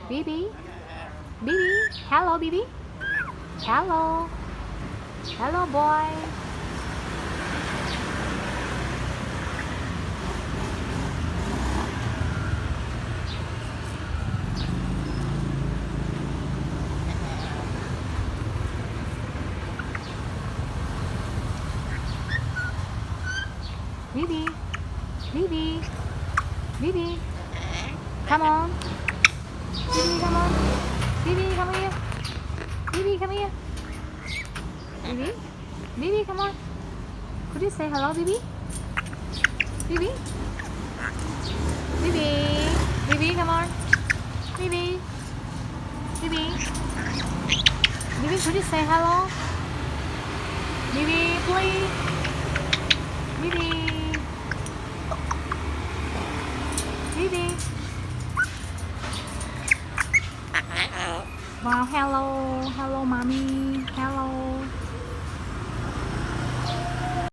Bibi, Bibi, hello Bibi, hello, hello boy. Bibi, Bibi, Bibi, come on. Bibi, come on. Bibi, come here. Bibi, come here. Bibi, Bibi, come on. Could you say hello, Bibi? Bibi, Bibi, Bibi, come on. Bibi, Bibi, Bibi, could you say hello? Bibi, please. Bibi, Bibi. Wow, hello, hello, mommy.